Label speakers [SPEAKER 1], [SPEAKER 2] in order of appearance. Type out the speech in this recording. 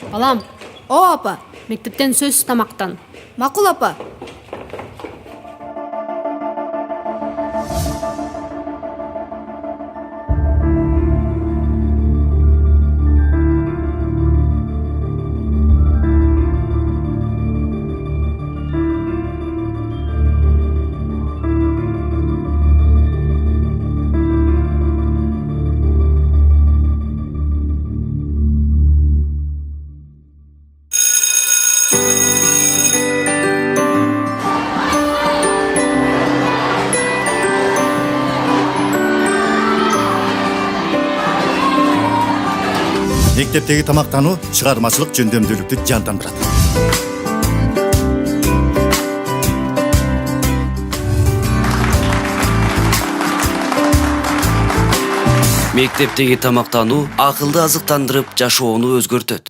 [SPEAKER 1] Балам, о апа, мектептен сөзсүз тамактан.
[SPEAKER 2] Макул апа.
[SPEAKER 3] Мектептеги тамактануу чыгармачылык жөндөмдүүлүктү жандандырат.
[SPEAKER 4] Мектептеги тамактануу акылды азыктандырып жашоону өзгөртөт.